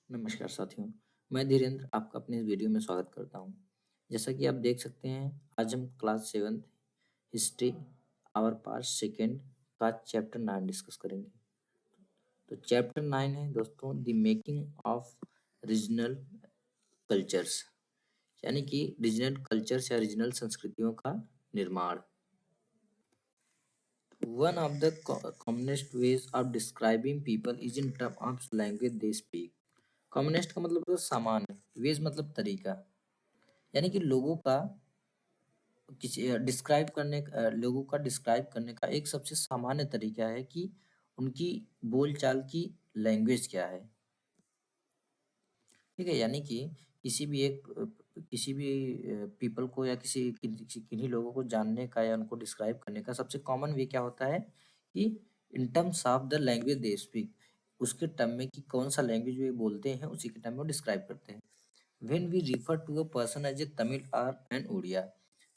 नमस्कार साथियों, मैं धीरेन्द्र आपका अपने इस वीडियो में स्वागत करता हूं। जैसा कि आप देख सकते हैं, आज हम class 7 history our part second का चैप्टर 9 डिस्कस करेंगे। तो चैप्टर 9 है दोस्तों the making of regional cultures, यानी कि रीजनल कल्चर्स या रीजनल संस्कृतियों का निर्माण। One of the commonest ways of describing people is in terms of language they speak. Communist का मतलब तो सामान्य, वेज मतलब तरीका, यानी कि लोगों का लोगों का डिस्क्राइब करने का एक सबसे सामान्य तरीका है कि उनकी बोलचाल की लैंग्वेज क्या है। ठीक है, यानी कि किसी भी पीपल को या किन्हीं लोगों को जानने का या उनको डिस्क्राइब करने का सबसे कॉमन वे क्या होता है कि in terms of the language they speak, उसके टर्म में कि कौन सा लैंग्वेज वे बोलते हैं उसी के टर्म में डिस्क्राइब करते हैं। When we refer to a person as a Tamil or an Odia,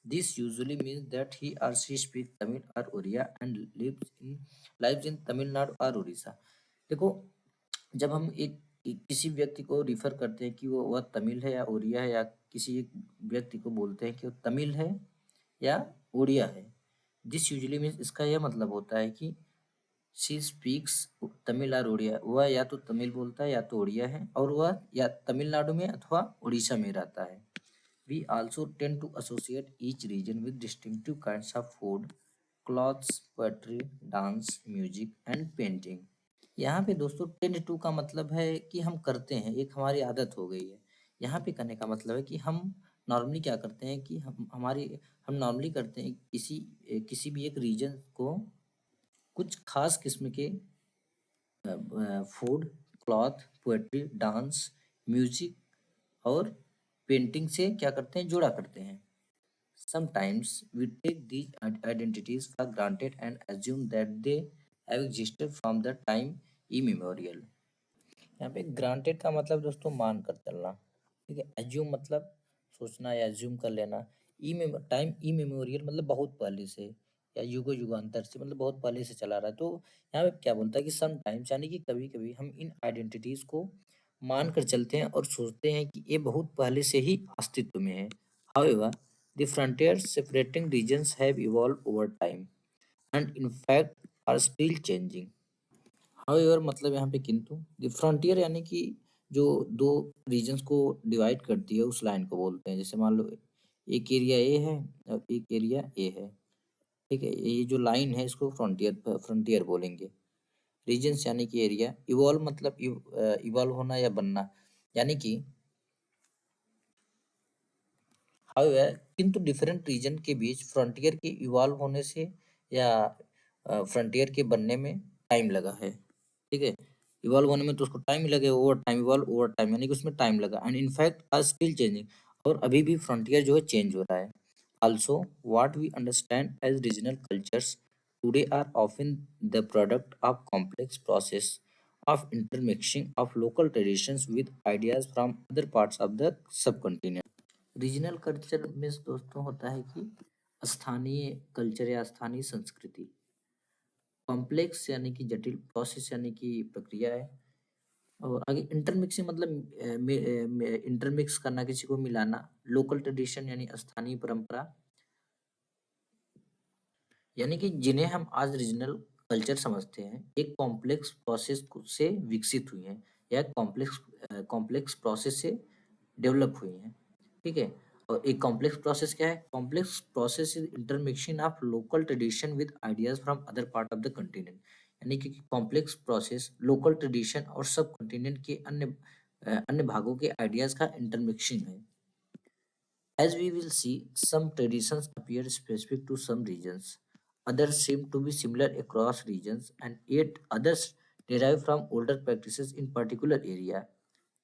this usually means that he or she speaks Tamil or Odia and lives in Tamil Nadu or Orissa. देखो, जब हम किसी व्यक्ति को refer करते हैं कि वह तमिल है या ओडिया है, या किसी एक व्यक्ति को बोलते हैं कि वो तमिल है या ओडिया है, दिस यूजुअली मीन्स इसका यह मतलब होता है कि शी स्पीक्स तमिल और उड़िया, वह या तो तमिल बोलता है या तो उड़िया है, और वह या तमिलनाडु में अथवा उड़ीसा में रहता है। We also tend to associate each region with distinctive kinds of food, clothes, poetry, dance, music and painting. यहाँ पे दोस्तों टेंड टू का मतलब है कि हम करते हैं, एक हमारी आदत हो गई है। यहाँ पे करने का मतलब है कि हम नॉर्मली क्या करते हैं कि हम नॉर्मली करते हैं किसी भी एक रीजन को कुछ खास किस्म के food, cloth, poetry, dance, music और पेंटिंग से क्या करते हैं, जोड़ा करते हैं। Sometimes we take these identities for granted and assume that they have existed from the time immemorial. यहाँ पे ग्रांटेड का मतलब दोस्तों मान कर चलना, ठीक है। एज्यूम मतलब सोचना या एज्यूम कर लेना। टाइम इमेमोरियल मतलब बहुत पहले से या युगो युगांतर से, मतलब बहुत पहले से चला रहा है। तो यहाँ पे क्या बोलता है कि सम टाइम्स, यानी कि कभी कभी हम इन आइडेंटिटीज को मान कर चलते हैं और सोचते हैं कि ये बहुत पहले से ही अस्तित्व में है। However the frontiers separating regions have evolve over time and in fact are still changing. However मतलब यहाँ पे किंतु, द फ्रंटियर यानी कि जो दो रीजन्स को डिवाइड करती है उस लाइन को बोलते हैं। जैसे मान लो एक एरिया ए है और एक एरिया ए है, ठीक है। ये जो लाइन है इसको फ्रंटियर फ्रंटियर बोलेंगे। रीजन्स यानी कि एरिया, इवॉल्व मतलब इवॉल्व होना या बनना, यानी कि हाउएवर किंतु डिफरेंट रीजन के बीच फ्रंटियर के इवॉल्व होने से या फ्रंटियर के बनने में टाइम लगा है, ठीक है। इवॉल्व होने में तो उसको टाइम लगे, over time, evolve over time, यानी कि उसमें टाइम लगा। And in fact are still changing, और अभी भी फ्रंटियर जो है चेंज हो रहा है। Also what we understand as regional cultures today are often the product of complex process of intermixing of local traditions with ideas from other parts of the subcontinent. Regional culture में दोस्तों होता है कि स्थानीय culture या स्थानीय संस्कृति। Complex यानी कि जटिल, प्रोसेस यानी कि प्रक्रिया है, और आगे इंटरमिक्सिंग मतलब इंटरमिक्स करना, किसी को मिलाना। लोकल ट्रेडिशन यानी स्थानीय परंपरा, यानी कि जिन्हें हम आज रीजनल कल्चर समझते हैं, एक कॉम्प्लेक्स प्रोसेस से विकसित हुई हैं या कॉम्प्लेक्स कॉम्प्लेक्स प्रोसेस से डेवलप हुई हैं, ठीक है। और एक कॉम्प्लेक्स प्रोसेस क्या है? Complex process is intermixing of local tradition with ideas from other part of the continent, यानी कि कॉम्प्लेक्स प्रोसेस लोकल ट्रेडिशन और सब कंटिनेंट के अन्य भागों के आइडियाज का इंटरमिक्सिंग है। As we will see, some traditions appear specific to some regions, others seem to be similar across regions, and yet others derive from older practices in particular area,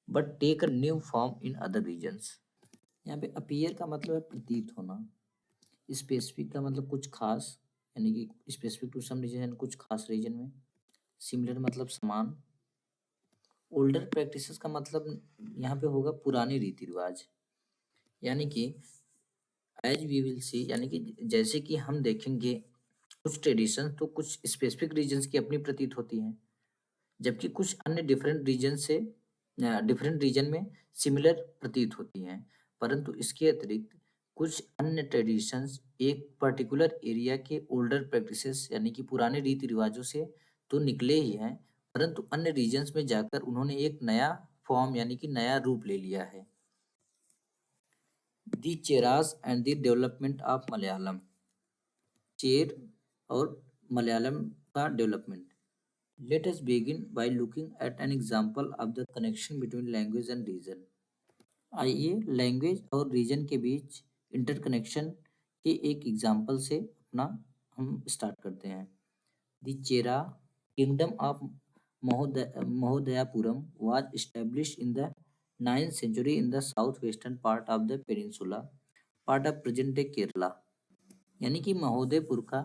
but take a new form in other regions. यहाँ पे appear का मतलब है प्रतीत होना, specific का मतलब कुछ खास, यानी कि specific to some region कुछ खास region में, similar मतलब समान, older practices का मतलब यहाँ पे होगा पुराने रीति रिवाज, यानी कि एज वी विल सी, यानी कि जैसे कि हम देखेंगे कुछ ट्रेडिशन तो कुछ स्पेसिफिक रीजन्स की अपनी प्रतीत होती हैं, जबकि कुछ अन्य डिफरेंट रीजन से डिफरेंट रीजन में सिमिलर प्रतीत होती हैं, परंतु इसके अतिरिक्त कुछ अन्य ट्रेडिशंस एक पर्टिकुलर एरिया के ओल्डर प्रैक्टिसेस यानी कि पुराने रीति रिवाजों से तो निकले ही हैं, परंतु अन्य रीजन्स में जाकर उन्होंने एक नया फॉर्म यानी कि नया रूप ले लिया है। The Cheras and the development of Malayalam. Chera और मलयालम का development. Let us begin by looking at an example of the connection between language and region. आइए लैंग्वेज और रीजन के बीच इंटरकनेक्शन के एक एग्जांपल से अपना हम स्टार्ट करते हैं। The Chera kingdom of Mahodayapuram was established in the 9th century in the southwestern part of the peninsula, part of present day Kerala. यानी कि महोदयपुर का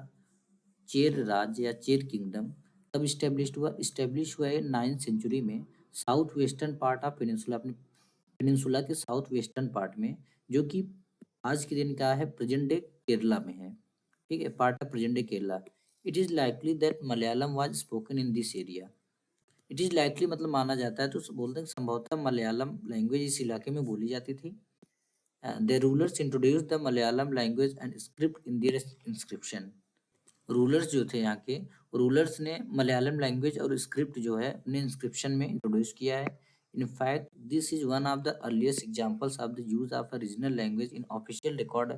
चेर राज्य या चेर किंगडम कब इस्टेब्लिश हुआ है 9th सेंचुरी में south western part of peninsula, अपने पेनिनसुला के साउथ वेस्टर्न पार्ट में, जो कि आज के दिन का है प्रेजेंट डे केरला में है। ठीक है, part of present day Kerala. It is likely that Malayalam was spoken in this area. It is likely मतलब माना जाता है, तो बोलते हैं कि संभवतः मलयालम लैंग्वेज इस इलाके में बोली जाती थी। The rulers introduce the Malayalam language and script in their inscription. Rulers जो थे यहाँ के, रूलर्स ने मलयालम लैंग्वेज और स्क्रिप्ट जो है अपने इंस्क्रिप्शन में इंट्रोड्यूस किया है। In fact this is one of the earliest examples of the use of a regional language in official record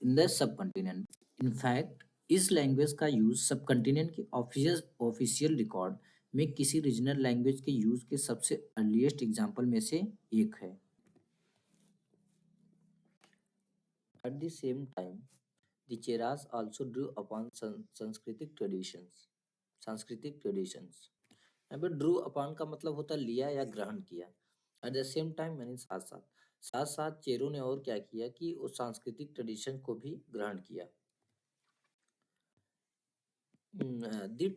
in the sub continent. In fact इस लैंग्वेज का यूज सब कॉन्टिनेंट के ऑफिशियल रिकॉर्ड में किसी regional language के use के सबसे earliest example में से एक है। At the same time the Cheras also drew upon सांस्कृतिक ट्रेडिशंस। यहाँ पे ड्रू अपॉन का मतलब होता है लिया या ग्रहण किया। एट द सेम टाइम यानी साथ साथ चेरों ने और क्या किया कि उस सांस्कृतिक ट्रेडिशन को भी ग्रहण किया। The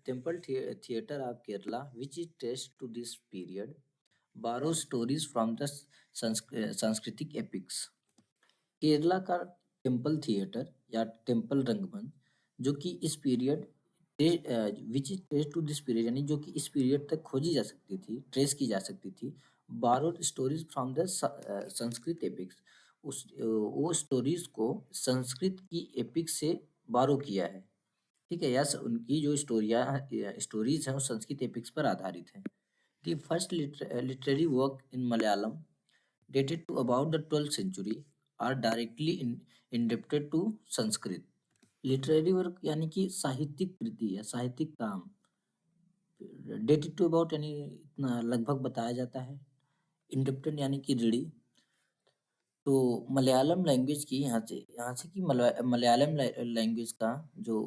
temple theatre of Kerala which is traced to this period borrow stories from the Sanskrit epics. Kerala का टेम्पल थिएटर या टेम्पल रंगमंच जो कि इस period which is trace to this period यानी जो कि इस पीरियड तक खोजी जा सकती थी, ट्रेस की जा सकती थी। Borrowed stories from the Sanskrit epics. वो स्टोरीज को संस्कृत की एपिक्स से बारो किया है। ठीक है, या उनकी जो स्टोरीज हैं वो संस्कृत एपिक्स पर आधारित हैं। The first literary work in Malayalam dated to about the 12th century are directly indebted to Sanskrit. Literary work यानी कि साहित्यिक कृति या साहित्यिक काम, डेटेड टू अबाउट यानी इतना लगभग बताया जाता है, इंडेप्टेड यानी कि ऋणी। तो मलयालम लैंग्वेज की यहाँ से कि मलयालम लैंग्वेज का जो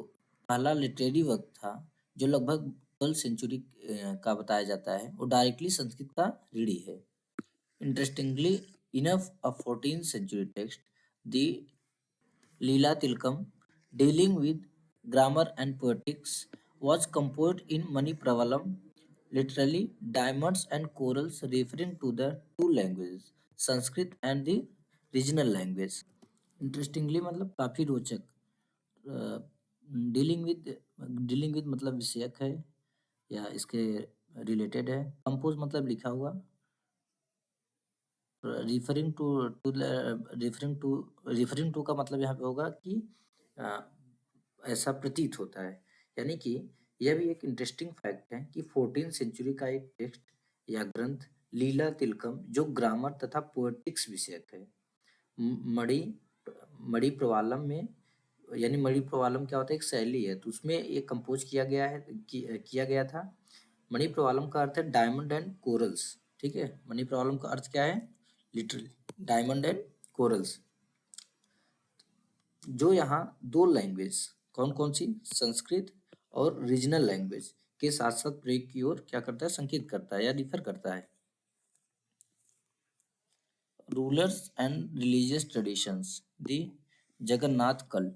पहला लिटरेरी वर्क था जो लगभग 12th सेंचुरी का बताया जाता है, वो डायरेक्टली संस्कृत का ऋणी है। Interestingly enough, a 14th century text, the Leela Tilkam, dealing with grammar and poetics, was composed in Manipravalam, literally diamonds and corals, referring to the two languages, Sanskrit and the regional language. Interestingly मतलब काफी रोचक। Dealing with मतलब विषयक है या इसके related है। Compose मतलब लिखा हुआ। रिफरिंग टू का मतलब यहाँ पे होगा कि ऐसा प्रतीत होता है। यानी कि यह भी एक इंटरेस्टिंग फैक्ट है कि 14th सेंचुरी का एक टेक्स्ट या ग्रंथ लीला तिलकम जो ग्रामर तथा पोएटिक्स विषयक है, मणि मणि प्रवालम में, यानी मणि प्रवालम क्या होता है, एक शैली है, तो उसमें ये कंपोज किया गया है, किया गया था। मणि प्रवालम का अर्थ है डायमंड एंड कोरल्स। ठीक है, मणि प्रवालम का अर्थ क्या है, लिटरली डायमंड एंड कोरल्स। जो यहाँ दो लैंग्वेज कौन कौन सी, संस्कृत और रीजनल लैंग्वेज के साथ साथ प्रयोग की ओर क्या करता है, संकेत करता है या रिफर करता है। Rulers and religious traditions, the Jagannath cult,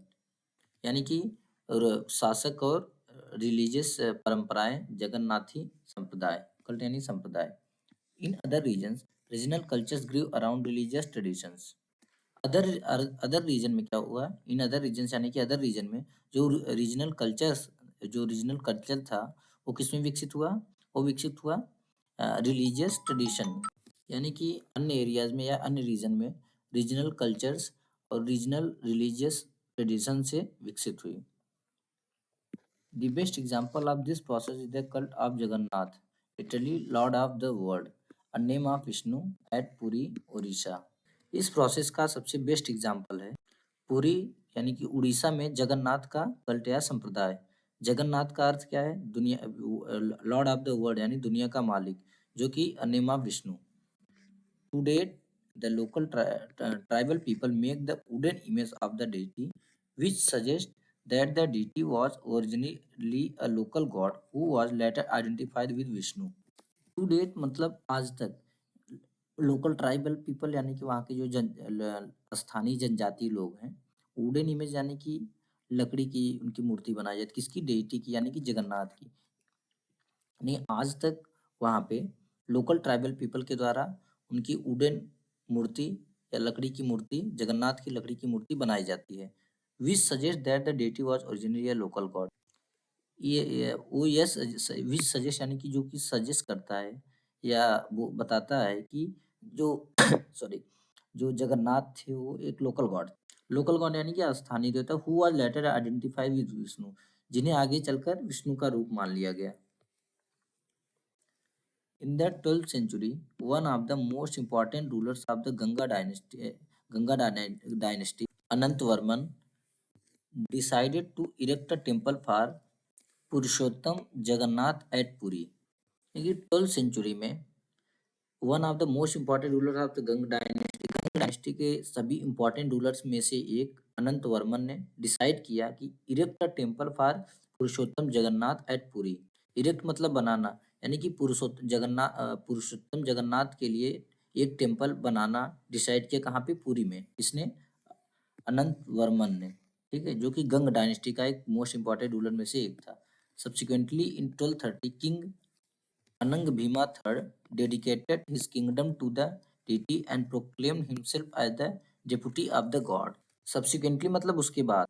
यानी कि शासक और रिलीजियस परंपराएं, जगन्नाथी संप्रदाय, कल्ट यानी संप्रदाय। In other regions regional cultures grew around religious traditions. Other region में क्या हुआ, इन अदर रीजन यानी कि अदर रीजन में जो रीजनल कल्चर था वो किसमें विकसित हुआ, वो विकसित हुआ रिलीजियस ट्रेडिशन, यानी कि अन्य एरियाज में या अन्य रीजन में रीजनल कल्चर्स और रीजनल रिलीजियस ट्रेडिशन से विकसित हुई। The best example of this process is the cult of Jagannath, literally Lord of the World, a name of Vishnu at Puri, Odisha। इस प्रोसेस का सबसे बेस्ट एग्जाम्पल है पुरी यानी कि उड़ीसा में जगन्नाथ का कल्ट या संप्रदाय। जगन्नाथ का अर्थ क्या है? दुनिया, लॉर्ड ऑफ द वर्ल्ड यानी दुनिया का मालिक, जो कि a name of Vishnu. To date, the local tribal people make the wooden image of the deity, which suggests that the deity was originally a local god who was later identified with Vishnu। To date मतलब आज तक local tribal people यानी कि वहाँ के जो स्थानीय जनजाति लोग हैं, वुडन इमेज यानी कि लकड़ी की उनकी मूर्ति बनाई जाती, किसकी? डेटी की, यानी कि जगन्नाथ की। नहीं, आज तक वहाँ पे लोकल ट्राइबल पीपल के द्वारा उनकी वुडन मूर्ति या लकड़ी की मूर्ति, जगन्नाथ की लकड़ी की मूर्ति बनाई जाती है। विच suggest that the deity was originally a local God. ये वो यस विच सजेस्ट यानी कि जो कि सजेस्ट करता है या वो बताता है कि जो सॉरी, जो जगन्नाथ थे वो एक लोकल गॉड यानी कि स्थानीय देवता, who was later identified with Vishnu, जिन्हें आगे चलकर विष्णु का रूप मान लिया गया। In the 12th century, one of the most important rulers of the Ganga dynasty, Anantvarman, decided to erect a temple for Purushottam Jagannath at Puri. देखिए 12th सेंचुरी में one of the most important ruler of the Ganga dynasty के सभी important rulers में से एक अनंत वर्मन ने decide किया कि erect a temple for Purushottam Jagannath at Puri. Erect मतलब बनाना, यानी कि पुरुषोत्तम जगन्नाथ के लिए एक टेम्पल बनाना डिसाइड किया। कहाँ पे? पुरी में। किसने? अनंत वर्मन ने। ठीक है, जो कि गंग डायनेस्टी का एक मोस्ट इम्पॉर्टेंट रूलर में से एक था। Subsequently in 1230 king Anang Bhima III dedicated his kingdom to the deity and proclaimed himself as the deputy of the god। Subsequently मतलब उसके बाद,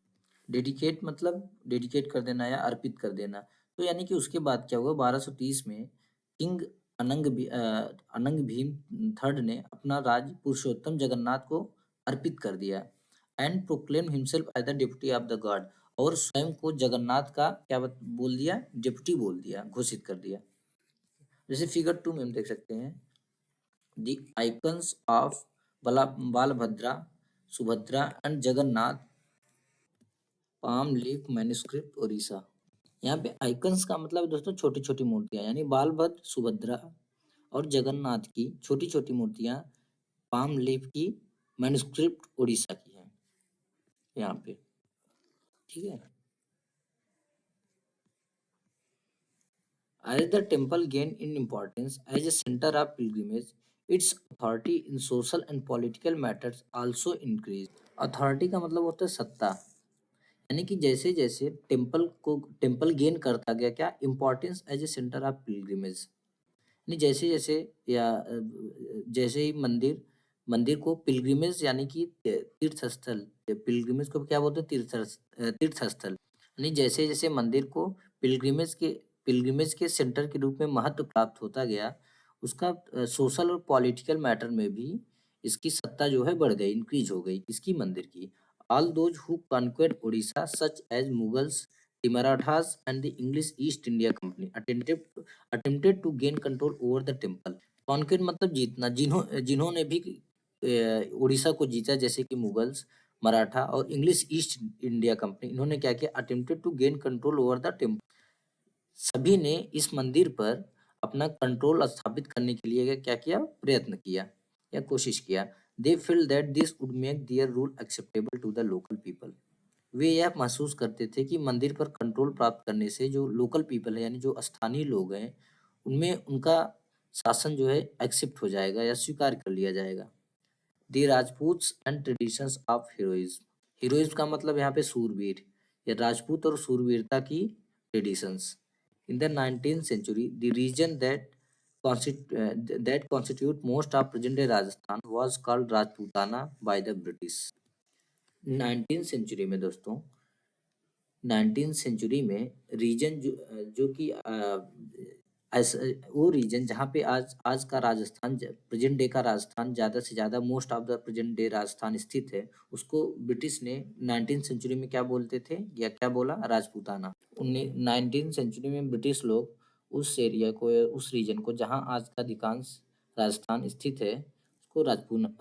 डेडिकेट मतलब डेडिकेट कर देना या अर्पित कर देना। तो यानी कि उसके बाद क्या हुआ? 1230 में किंग अनंग भीम थर्ड ने अपना राज पुरुषोत्तम जगन्नाथ को अर्पित कर दिया। And proclaim himself as the deputy of the god, और स्वयं को जगन्नाथ का क्या बोल दिया? डिप्टी बोल दिया, घोषित कर दिया। जैसे फिगर 2 में हम देख सकते हैं, the icons of Balabhadra, Subhadra and Jagannath, palm leaf manuscript Odisha. यहाँ पे आइकन्स का मतलब दोस्तों छोटी छोटी मूर्तियां, यानी बालभद्र, सुभद्रा और जगन्नाथ की छोटी छोटी मूर्तियां पाम लीफ की मैन्युस्क्रिप्ट ओडिशा की है यहाँ पे। ठीक है। As the temple gained in importance as a center of pilgrimage, its authority in social and political matters also increased। Authority का मतलब होता है सत्ता, यानी कि जैसे जैसे टेम्पल गेन करता गया क्या? Importance as a centre of pilgrimage, यानी जैसे जैसे या जैसे ही मंदिर मंदिर को पिलग्रिमेज यानी कि तीर्थ स्थल, पिलग्रिमेज को क्या बोलते हैं? तीर्थ स्थल, यानी जैसे जैसे मंदिर को पिलग्रिमेज के सेंटर के रूप में महत्व प्राप्त होता गया, उसका सोशल और पॉलिटिकल मैटर में भी इसकी सत्ता जो है बढ़ गई, इंक्रीज हो गई। इसकी मंदिर की। All those who conquered Odisha such as Mughals, the Marathas and the English East India Company attempted to gain control over the temple। कॉन्क्वेट मतलब जीतना, जिन्होंने भी उड़ीसा को जीता, जैसे कि मुगल्स, मराठा और इंग्लिश ईस्ट इंडिया कंपनी, इन्होंने क्या किया? Attempted to gain control over the temple. सभी ने इस मंदिर पर अपना कंट्रोल स्थापित करने के लिए क्या किया? प्रयत्न किया या कोशिश किया। They feel that this would make their rule acceptable to the local people. वे यह महसूस करते थे कि मंदिर पर कंट्रोल प्राप्त करने से जो लोकल पीपल है, यानी जो स्थानीय लोग हैं, उनमें उनका शासन जो है एक्सेप्ट हो जाएगा या स्वीकार कर लिया जाएगा। The Rajputs and traditions of heroism. Heroism का मतलब यहाँ पे सूरवीर या राजपूत और सूरवीरता की traditions. In the 19th century, the region that constitute most of present-day Rajasthan was called Rajputana by the British। 19th century में दोस्तों, 19th सेंचुरी में रीजन जो कि वो रीजन जहाँ पे आज आज का राजस्थान, प्रेजेंट डे का राजस्थान, ज़्यादा से ज़्यादा most of the present day Rajasthan स्थित है, उसको ब्रिटिश ने 19th सेंचुरी में क्या बोलते थे, या क्या बोला, राजपूताना। 19th सेंचुरी में ब्रिटिश लोग उस एरिया को, उस रीजन को जहाँ आज का अधिकांश राजस्थान स्थित है, उसको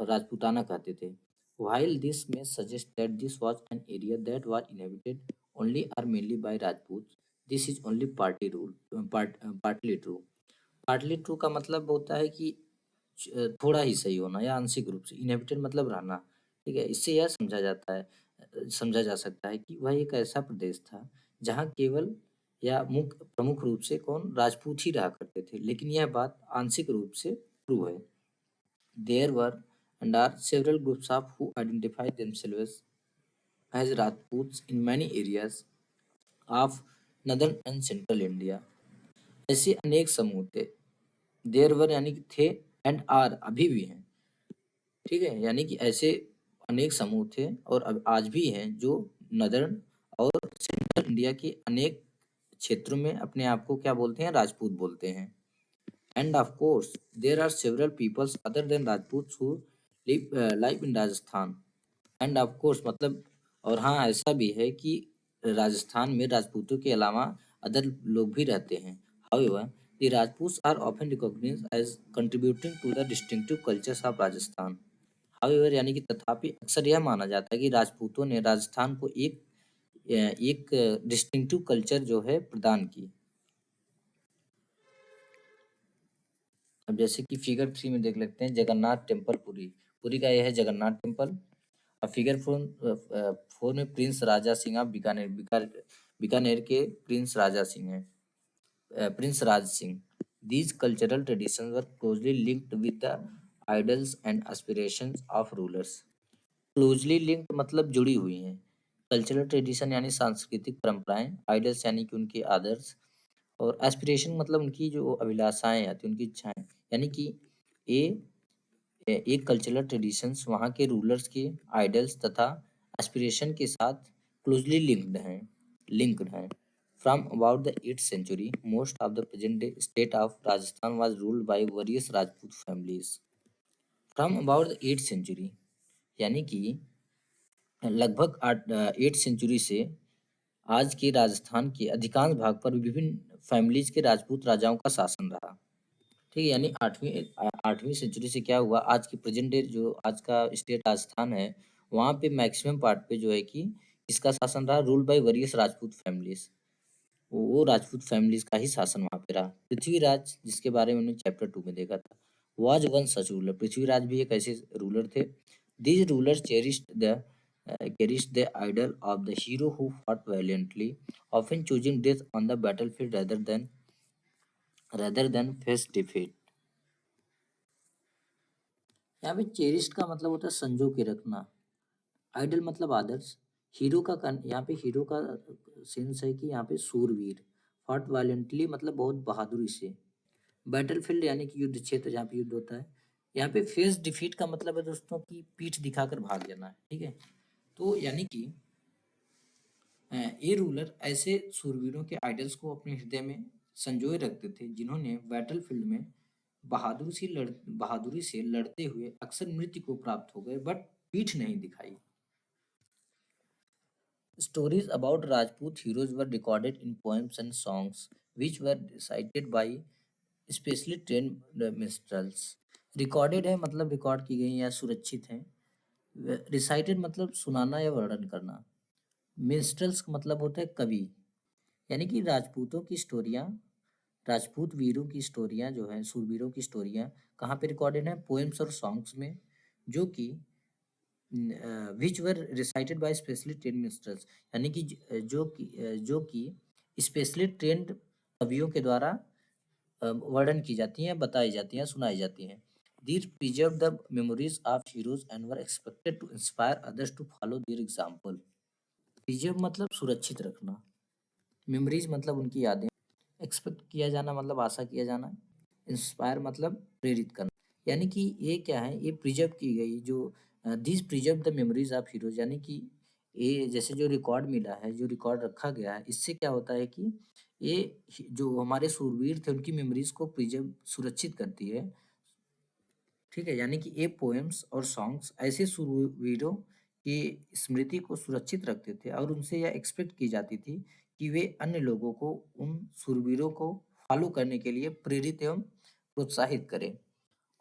राजपूताना कहते थे। While this may suggest that this was an area that was inhabited only or mainly by Rajputs, this is only partly true. Partly true का मतलब होता है कि थोड़ा ही सही होना या आंशिक रूप से। इनहेबिटेड मतलब रहना। ठीक है, इससे यह समझा जाता है, समझा जा सकता है कि वह एक ऐसा प्रदेश था जहाँ केवल या मुख्य प्रमुख रूप से कौन, राजपूत ही रहा करते थे, लेकिन यह बात आंशिक रूप से ट्रू है। There were and are several groups of who identify themselves as Rajputs in many areas of northern and central India. ऐसे अनेक समूह थे। देयर वर यानी कि थे, एंड आर अभी भी हैं। ठीक है, यानी कि ऐसे अनेक समूह थे और अब आज भी हैं जो नदर्न और सेंट्रल इंडिया के अनेक क्षेत्रों में अपने आप को क्या बोलते हैं, राजपूत बोलते हैं। And of course there are several peoples other than Rajput who live in Rajasthan. And of course मतलब, और हाँ, ऐसा भी है कि राजस्थान में राजपूतों के अलावा अदर लोग भी रहते हैं। However the Rajputs are often recognised as contributing to the distinctive cultures of Rajasthan. However यानी कि तथापि अक्सर यह माना जाता है कि राजपूतों ने राजस्थान को एक डिस्टिंक्टिव कल्चर जो है प्रदान की। अब जैसे कि फिगर 3 में देख लेते हैं, जगन्नाथ टेम्पल पुरी। पुरी का यह है जगन्नाथ टेम्पल। अब फिगर 4 में प्रिंस राजा सिंह ऑफ बीकानेर, बीकानेर के प्रिंस राजा सिंह हैं, Prince Raj Singh. These cultural traditions were closely linked with the idols and aspirations of rulers. Closely linked मतलब जुड़ी हुई हैं। कल्चरल ट्रेडिशन यानी सांस्कृतिक परंपराएं, आइडल्स यानी कि उनके आदर्श, और एस्पिरेशन मतलब उनकी जो अभिलाषाएं आती, उनकी इच्छाएं। यानी कि ये एक कल्चरल ट्रेडिशंस वहाँ के रूलर्स के आइडल्स तथा एस्पिरेशन के साथ क्लोजली लिंक्ड हैं। From about the 8th century most of the present day state of Rajasthan was ruled by various Rajput families. From about the 8th century यानी कि लगभग 8th सेंचुरी से आज के राजस्थान के अधिकांश भाग पर विभिन्न फैमिलीज के राजपूत राजाओं का शासन रहा। ठीक है, यानी 8वीं सेंचुरी से क्या हुआ, आज की प्रेजेंट डे जो आज का स्टेट राजस्थान है, वहाँ पे मैक्सिमम पार्ट पे जो है कि इसका शासन रहा, rule by various Rajput families. वो राजपूत फैमिलीज का ही शासन वहाँ पे रहा। पृथ्वीराज, जिसके बारे में हमने चैप्टर 2 में देखा था, was one such ruler. Prithviraj भी एक ऐसे रूलर थे। These ruler cherished the idol of the hero who fought valiantly, often choosing death on the battlefield rather than face defeat. यहाँ पे चेरिस्ट का मतलब होता है संजो के रखना, आइडल मतलब आदर्श, यहाँ पे हीरो का सेंस है कि यहाँ पे सूरवीर, फॉट वायलेंटली मतलब बहुत बहादुरी से, बैटलफील्ड यानी कि युद्ध क्षेत्र जहाँ पे युद्ध होता है। यहाँ पे फेस डिफीट का मतलब है दोस्तों की पीठ दिखाकर भाग जाना है। ठीक है, तो यानी कि ये रूलर ऐसे सूरवीरों के आइडल्स को अपने हृदय में संजोए रखते थे जिन्होंने बैटलफील्ड में बहादुरी से लड़ते हुए अक्सर मृत्यु को प्राप्त हो गए, बट पीठ नहीं दिखाई। Stories about Rajput heroes were recorded in poems and songs, which were recited by specially trained minstrels. Recorded है मतलब रिकॉर्ड की गई या सुरक्षित हैं। रिसाइटेड मतलब सुनाना या वर्णन करना। मिन्स्ट्रल्स का मतलब होता है कवि। यानी कि राजपूतों की स्टोरियाँ, राजपूत वीरों की स्टोरियाँ जो हैं, सूरवीरों की स्टोरियाँ कहाँ पे रिकॉर्डेड हैं, पोएम्स और सॉन्ग्स में, जो कि which were recited by specially train ministers. यानी कि जो कि स्पेशली ट्रेंड कवियों के द्वारा वर्णन की जाती हैं, बताई जाती हैं, सुनाई जाती हैं। These preserved the memories of heroes and were expected to inspire others to follow their example. Preserve मतलब सुरक्षित रखना, मेमोरीज मतलब उनकी यादें, एक्सपेक्ट किया जाना मतलब आशा किया जाना, इंस्पायर मतलब प्रेरित करना। यानी कि ये क्या है, ये प्रिजर्व की गई जो this preserve the memories of heroes, यानी कि ये जैसे जो रिकॉर्ड मिला है, जो रिकॉर्ड रखा गया है, इससे क्या होता है कि ये जो हमारे शूरवीर थे उनकी मेमोरीज को प्रिजर्व सुरक्षित करती है। ठीक है, यानी कि ये पोएम्स और सॉन्ग्स ऐसे शूरवीरों की स्मृति को सुरक्षित रखते थे और उनसे यह एक्सपेक्ट की जाती थी कि वे अन्य लोगों को उन शूरवीरों को फॉलो करने के लिए प्रेरित एवं प्रोत्साहित करें।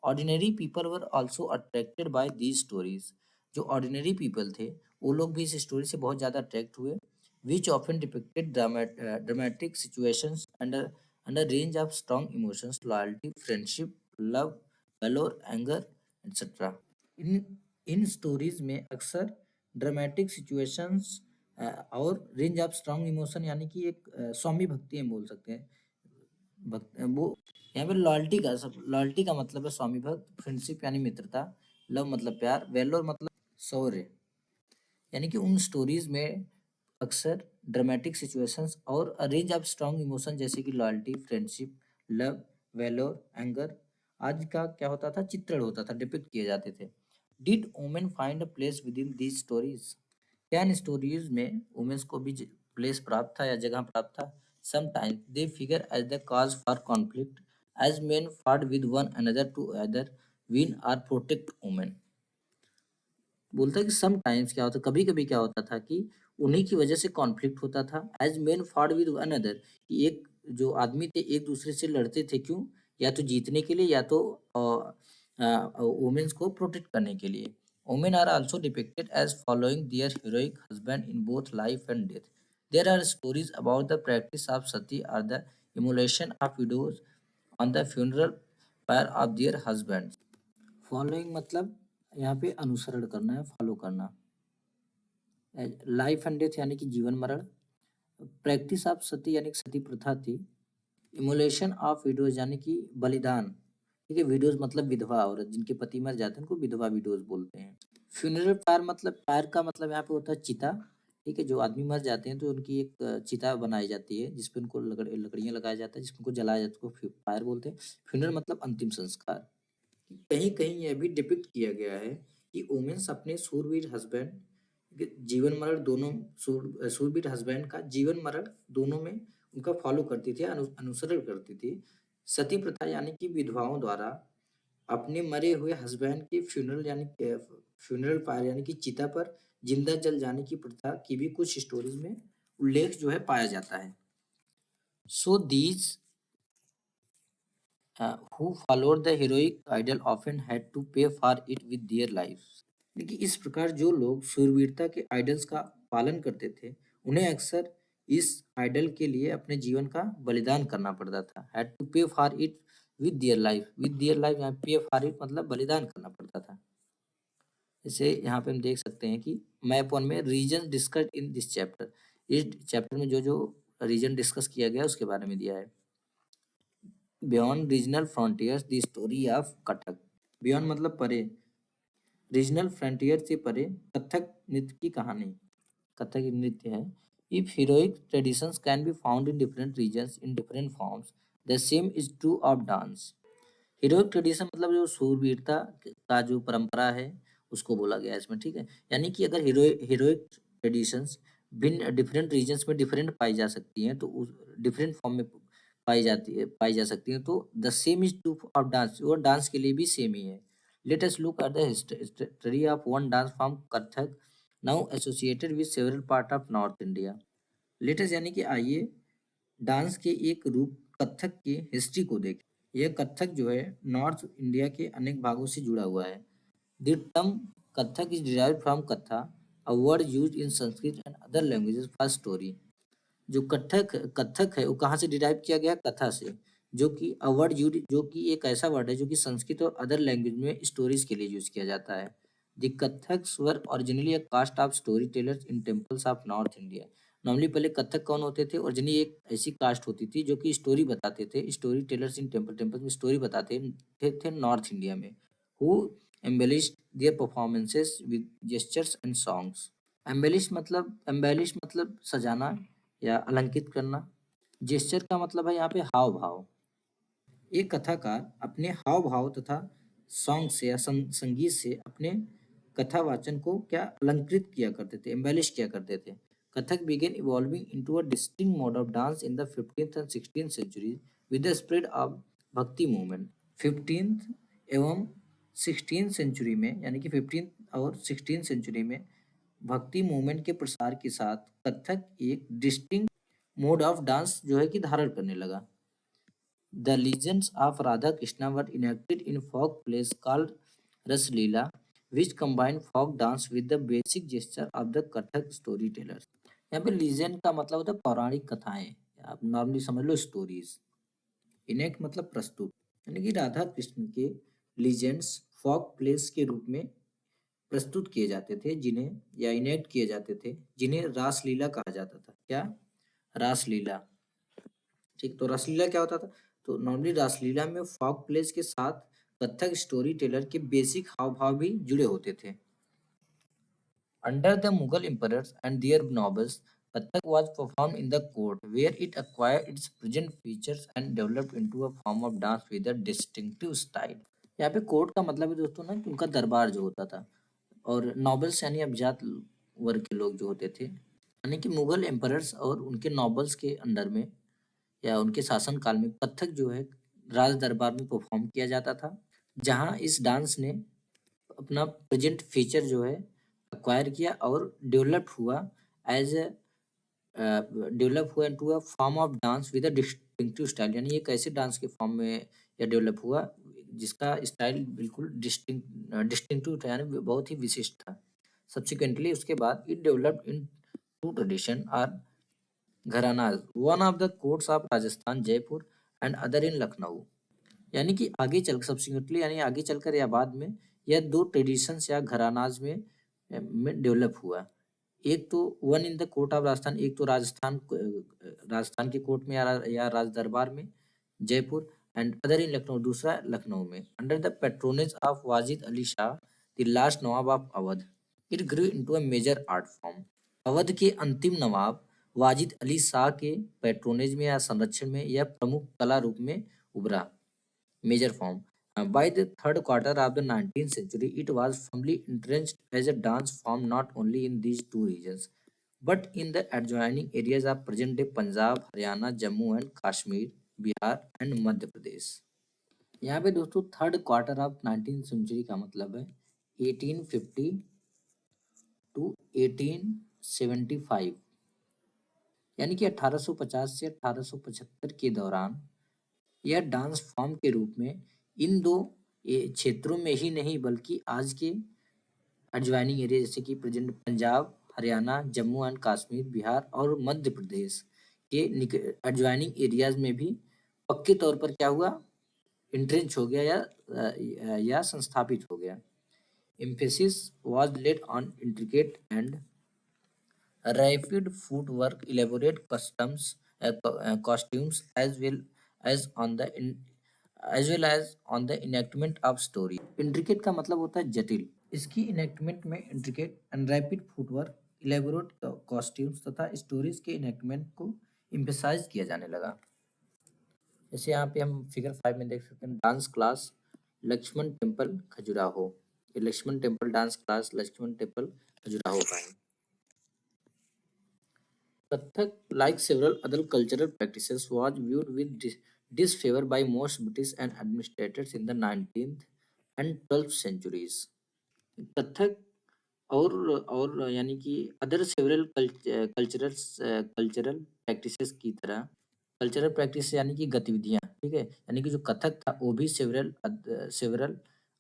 Ordinary people were also attracted by these stories. जो ऑर्डिनरी पीपल थे वो लोग भी इस स्टोरी से बहुत ज़्यादा अट्रैक्ट हुए, which often depicted dramatic situations under under range of strong emotions, loyalty, friendship, love, valour, anger, etcetera. इन इन स्टोरीज में अक्सर ड्रामेटिक सिचुएशंस और रेंज ऑफ स्ट्रॉन्ग इमोशन, यानी कि एक स्वामी भक्ति हम बोल सकते हैं। वो यहाँ पे लॉयल्टी का मतलब है स्वामी भक्त, फ्रेंडशिप यानी मित्रता, लव मतलब प्यार, वेलोर मतलब शौर्य। यानी कि उन स्टोरीज में अक्सर ड्रामेटिक सिचुएशंस और a range of strong emotion जैसे कि loyalty, friendship, love, valour, anger आज का क्या होता था, चित्रण होता था, डिपिक्ट किए जाते थे। Did women find a place with in these stories? क्या इन स्टोरीज में वुमेन्स को भी प्लेस प्राप्त था या जगह प्राप्त था? Sometimes they figure as the cause for conflict, as men fought with one another to other win or protect women. बोलता है कि सम टाइम्स क्या होता, कभी कभी क्या होता था कि उन्हीं की वजह से कॉन्फ्लिक्ट होता था, as men fought with one another, कि एक जो आदमी थे एक दूसरे से लड़ते थे, क्यों? या तो जीतने के लिए या तो वुमेन्स को प्रोटेक्ट करने के लिए। Women are also depicted as following their heroic husband in both life and death. There are stories about the practice of sati और the immolation of widows on the funeral pyre of their husband. Following मतलब यहाँ पे अनुसरण करना है, follow करना। Life and death यानी कि जीवन मरण। प्रैक्टिस ऑफ सती यानी कि सती प्रथा थी। इमोलेशन ऑफ विडोज यानी कि बलिदान। ठीक है, विडोज मतलब विधवा औरत, जिनके पति मर जाते हैं उनको विधवा विडोज बोलते हैं। फ्यूनरल फायर मतलब, फायर का मतलब यहाँ पे होता है चिता। ठीक है, जो आदमी मर जाते हैं तो उनकी एक चिता बनाई जाती है जिसपे उनको लकड़ियां लगाया जाता है, जिसको जलाया जाता है, उसको फायर बोलते हैं। फ्यूनरल मतलब अंतिम संस्कार। कहीं कहीं यह भी डिपिक्ट किया गया है कि वुमेन्स अपने शूरवीर हस्बैंड जीवन मरण दोनों, शूरवीर हस्बैंड का जीवन मरण दोनों में उनका फॉलो करती थी, अनुसरण करती थी। सती प्रथा यानी कि विधवाओं द्वारा अपने मरे हुए हस्बैंड के फ्यूनरल फायर यानी कि चिता पर जिंदा जल जाने की प्रथा की भी कुछ स्टोरीज में उल्लेख जो है पाया जाता है। So these who followed the heroic ideal often had to pay for it with their lives। देखिए, इस प्रकार जो लोग शूरवीरता के आइडल्स का पालन करते थे उन्हें अक्सर इस आइडल के लिए अपने जीवन का बलिदान करना पड़ता था। हैड टू पे for it with their life, यहाँ पे फॉर इट मतलब बलिदान करना पड़ता था। जैसे यहाँ पे हम देख सकते हैं कि मैप वन में region discuss in this chapter, इस चैप्टर में जो जो रीजन डिस्कस किया गया उसके बारे में दिया है। Beyond regional frontiers the story of Kathak. Beyond मतलब परे, रीजनल फ्रंटियर से परे कथक नृत्य की कहानी। कथक एक नृत्य है। If heroic traditions can be found in different regions in different forms, the same is true of dance. Heroic tradition मतलब जो शूरवीरता का जो परंपरा है उसको बोला गया है इसमें। ठीक है, यानी कि अगर हीरोइक ट्रेडिशंस भिन्न डिफरेंट रीजन्स में डिफरेंट पाई जा सकती हैं, तो उस डिफरेंट फॉर्म में पाई जा सकती हैं, तो the same is true of dance, और डांस के लिए भी सेम ही है। Let us look at the history of one dance form Kathak, now associated with several part of North India. Latest यानी कि आइए डांस के एक रूप कथक की हिस्ट्री को देखें। यह कथक जो है नॉर्थ इंडिया के अनेक भागों से जुड़ा हुआ है। The term Kathak is derived from katha, a word used in Sanskrit and other languages for story. जो कथक कथक है वो कहाँ से डिराइव किया गया? कथा से, जो कि अ वर्ड यूज्ड, जो कि एक ऐसा वर्ड है जो कि संस्कृत और अदर लैंग्वेज में स्टोरीज के लिए यूज किया जाता है। The Kathaks were originally a caste of story tellers in temples of North India. Normally पहले कथक कौन होते थे? ओरिजिनली एक ऐसी कास्ट होती थी जो कि स्टोरी बताते थे, स्टोरी टेलर्स इन टेम्पल्स में स्टोरी बताते थे नॉर्थ इंडिया में, who embellished their performances with gestures and songs। Embellish मतलब सजाना या अलंकित करना। जेस्चर का मतलब है यहाँ पे हाव भाव। एक कथाकार अपने हाव भाव तथा सॉन्ग से या संगीत से अपने कथावाचन को क्या अलंकृत किया करते थे, एम्बेलिश किया करते थे। Kathak began evolving into a distinct mode of dance in the 15th and 16th centuries with the spread of भक्ति मूवमेंट। 15th एवं 16th सेंचुरी में, यानी कि 15th और 16th सेंचुरी में भक्ति मूवमेंट के प्रसार के साथ कथक एक डिस्टिंक्ट मोड ऑफ डांस जो है कि धारण करने लगा। The legends of Radha Krishna were enacted in folk plays called Rasleela, which combined folk dance with the basic gesture of the Kathak storytellers। यहाँ पे लीजेंड का मतलब होता है पौराणिक कथाएं, आप नॉर्मली समझ लो स्टोरीज। इनेक्ट मतलब प्रस्तुत, यानी कि राधा कृष्ण के लीजेंड्स फोक प्लेस के रूप में प्रस्तुत किए जाते थे, जिन्हें या इनेक्ट किए जाते थे, जिन्हें रासलीला कहा जाता था। क्या? रासलीला। ठीक, तो रासलीला क्या होता था? तो नॉर्मली रासलीला में फोक प्लेस के साथ कथक स्टोरी टेलर के बेसिक हाव भाव भी जुड़े होते थे। Under the Mughal emperors and their nobles, Kathak was performed in the court, where it acquired its present features and developed into a form of dance with a distinctive style। यहाँ पे court का मतलब है दोस्तों ना कि उनका दरबार जो होता था, और नॉबल्स यानी अभिजात वर्ग के लोग जो होते थे, यानी कि मुगल एम्परर्स और उनके नॉबल्स के अंडर में या उनके शासन काल में कथक जो है राज दरबार में परफॉर्म किया जाता था, जहाँ इस डांस ने अपना प्रेजेंट फीचर जो है एक्वायर किया और एज डेवलप हुआ into a form of dance with a distinctive style, यानी एक ऐसे डांस के फॉर्म में यह डेवलप हुआ जिसका स्टाइल बिल्कुल डिस्टिंक्टिव था, यानी बहुत ही विशिष्ट था। सब्सिक्वेंटली उसके बाद it developed in two tradition or gharanas, one of the courts of Rajasthan Jaipur and other in Lucknow. यानी कि आगे चल सब्सिक्वेंटली यानी आगे चलकर या बाद में यह दो ट्रेडिशंस या घरानाज में डेवलप हुआ। एक तो one in the court of Rajasthan, एक तो राजस्थान के कोर्ट में या राज दरबार में Jaipur, and other in Lucknow, दूसरा लखनऊ में, under the patronage of Wajid Ali Shah the last nawab of Awadh. It grew into a major art form. Awadh के अंतिम नवाब वाजिद अली शाह के पेट्रोनेज में या संरक्षण में यह प्रमुख कला रूप में उभरा, major form. By the third quarter of the 19th century, it was firmly entrenched as a dance form not only in these two regions, but in the adjoining areas of present-day Punjab, Haryana, Jammu and Kashmir, Bihar and Madhya Pradesh. यहाँ पे दोस्तों third quarter of 19th century का मतलब है 1850 to 1875, यानी कि 1850 से 1875 के दौरान यह डांस फॉर्म के रूप में इन दो क्षेत्रों में ही नहीं बल्कि आज के एडजॉइनिंग एरिया जैसे कि प्रेजेंट पंजाब, हरियाणा, जम्मू एंड कश्मीर, बिहार और मध्य प्रदेश के एडजॉइनिंग एरियाज में भी पक्के तौर पर क्या हुआ, इंट्रेंच हो गया या संस्थापित हो गया। Emphasis was laid on intricate and rapid footwork, elaborate costumes, as on the in, as well as on the enactment of story। Intricate का मतलब होता है जटिल, इसकी इनेक्टमेंट में intricate and rapid footwork, elaborate costumes तथा स्टोरीज के enactment को इम्फेसाइज किया जाने लगा। जैसे यहाँ पे हम फिगर 5 में देख सकते हैं dance class Lakshman temple Khajuraho, ये Lakshman temple dance class Lakshman temple Khajuraho का है। Kathak, like several other cultural practices, was viewed with disfavor by most British and administrators in the 19th and 12th centuries। Kathak और यानी कि अदर सेवरल कल्चरल प्रैक्टिसेस की तरह, cultural practice यानी कि गतिविधियां, ठीक है, यानी कि जो कथक था वो भी सेवरल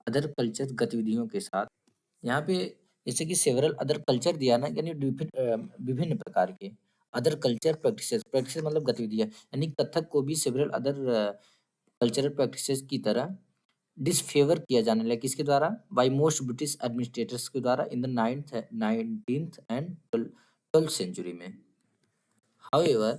अदर कल्चर गतिविधियों के साथ, यहाँ पे जैसे कि सेवरल अदर कल्चर दिया ना, यानी विभिन्न प्रकार के अदर कल्चर प्रैक्टिसेस, प्रैक्टिस मतलब गतिविधियां, यानी कथक को भी सेवरल अदर कल्चरल प्रैक्टिसेस की तरह डिसफेवर किया जाने लगा, किसके द्वारा? बाय मोस्ट ब्रिटिश एडमिनिस्ट्रेटर्स के द्वारा in the 19th and 12th century में। However,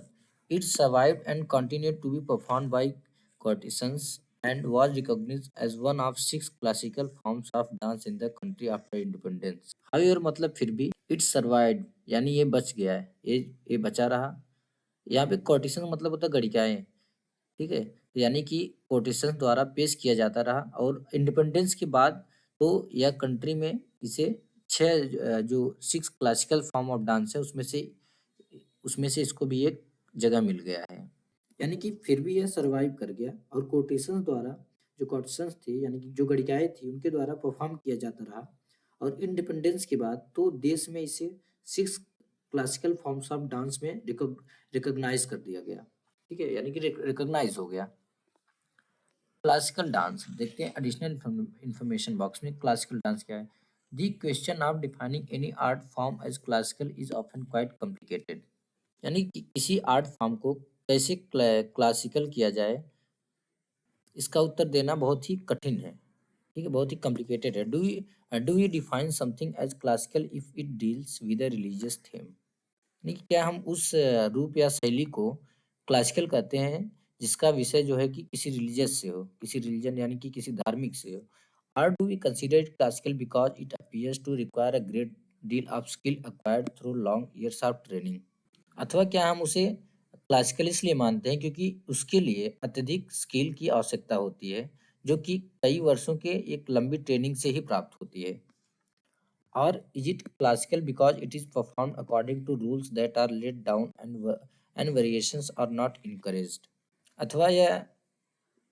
it survived and continued to be performed by courtesans and was recognized as one of 6 classical forms of dance in the country after independence। However मतलब फिर भी it survived, यानी ये बच गया है, ये बचा रहा। यहाँ पे courtesan मतलब होता है गणिकाएं, ठीक है, यानी कि कोटेशन द्वारा पेश किया जाता रहा और इंडिपेंडेंस के बाद तो यह कंट्री में इसे 6 जो 6 क्लासिकल फॉर्म ऑफ डांस है उसमें से इसको भी एक जगह मिल गया है। यानी कि फिर भी यह सर्वाइव कर गया और कोटेशंस द्वारा जो कोटेशंस थे यानी कि जो गणिकाएँ थी उनके द्वारा परफॉर्म किया जाता रहा और इंडिपेंडेंस के बाद तो देश में इसे 6 क्लासिकल फॉर्म्स ऑफ डांस में रिकॉग्नाइज कर दिया गया। ठीक है? यानी कि रिकॉग्नाइज हो गया। क्लासिकल डांस देखते हैं एडिशनल इंफॉर्मेशन बॉक्स में क्लासिकल डांस क्या है। The question of defining any art form as classical is often quite complicated. यानी कि किसी आर्ट फॉर्म को कैसे क्लासिकल किया जाए, इसका उत्तर देना बहुत ही कठिन है। ठीक है, बहुत ही कॉम्प्लिकेटेड है। Do you define something as classical if it deals with a religious theme. नहीं, क्या हम उस रूप या शैली को क्लासिकल कहते हैं जिसका विषय जो है कि किसी रिलीजियस से हो, किसी रिलीजन यानी कि किसी धार्मिक से हो। और do we consider it classical because it appears to require a great deal of skill acquired through long years of training. अथवा क्या हम उसे क्लासिकल इसलिए मानते हैं क्योंकि उसके लिए अत्यधिक स्किल की आवश्यकता होती है जो कि कई वर्षों के एक लंबी ट्रेनिंग से ही प्राप्त होती है। Or is it classical because it is performed according to rules that are laid down and variations are not encouraged? अथवा यह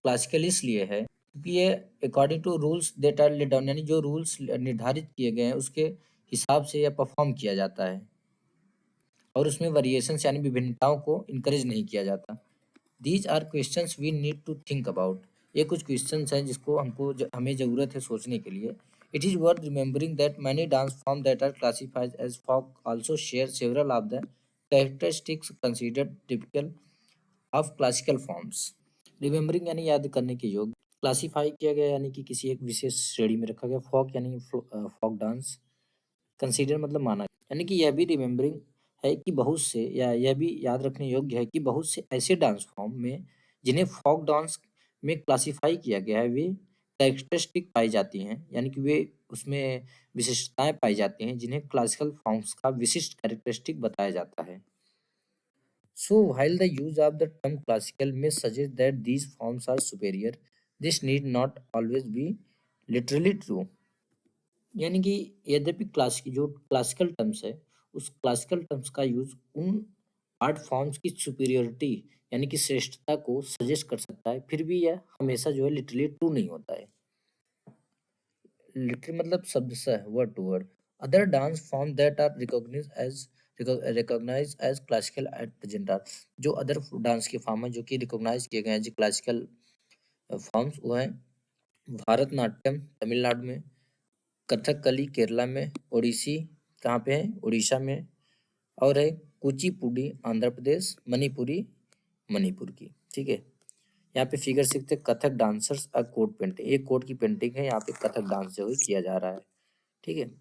क्लासिकल इसलिए है क्योंकि ये according to rules that are laid down यानी जो रूल्स निर्धारित किए गए हैं उसके हिसाब से यह परफॉर्म किया जाता है और उसमें वेरिएशंस यानी विभिन्नताओं को इनकरेज नहीं किया जाता। These are questions we need to think about. ये कुछ क्वेश्चंस हैं जिसको हमें ज़रूरत है सोचने के लिए। It is worth remembering that many dance form that are classified as folk also share several of the characteristics considered typical of classical forms. Remembering यानी याद करने के योग्य, क्लासिफाई किया गया यानी कि किसी एक विशेष श्रेणी में रखा गया, फोक यानी फोक डांस, कंसीडर मतलब माना, यानी कि यह भी रिमेम्बरिंग है कि बहुत से या यह भी याद रखने योग्य है कि बहुत से ऐसे डांस फॉर्म में जिन्हें फोक डांस में क्लासिफाई किया गया है वे कैरेक्टरिस्टिक पाई जाती हैं यानी कि वे उसमें विशिष्टताएं पाई जाती हैं जिन्हें क्लासिकल फॉर्म्स का विशिष्ट कैरेक्टरिस्टिक बताया जाता है। So while the use of the term classical may suggest that these forms are superior, this need not always be literally true। यानी कि यद्यपि जो क्लासिकल टर्म्स है उस क्लासिकल टर्म्स का यूज उन आर्ट फॉर्म्स की सुपीरियोरिटी यानी कि श्रेष्ठता को सजेस्ट कर सकता है, फिर भी यह हमेशा जो है लिटरली ट्रू नहीं होता है। लिटरली मतलब शब्द से word to word. Other dance form that are recognize as classical at present are. जो अदर डांस के फॉर्म है जो कि रिकॉग्नाइज किए गए हैं जो क्लासिकल फॉर्म्स वो हैं भारतनाट्यम तमिलनाडु में, कथकली केरला में, ओडिसी कहाँ पे है उड़ीसा में, और है कुचिपुड़ी आंध्र प्रदेश, मणिपुरी मणिपुर की। ठीक है, यहाँ पे फिगर सीखते कथक डांसर्स कोट पेंटिंग, एक कोट की पेंटिंग है, यहाँ पे कथक डांस जो है किया जा रहा है। ठीक है,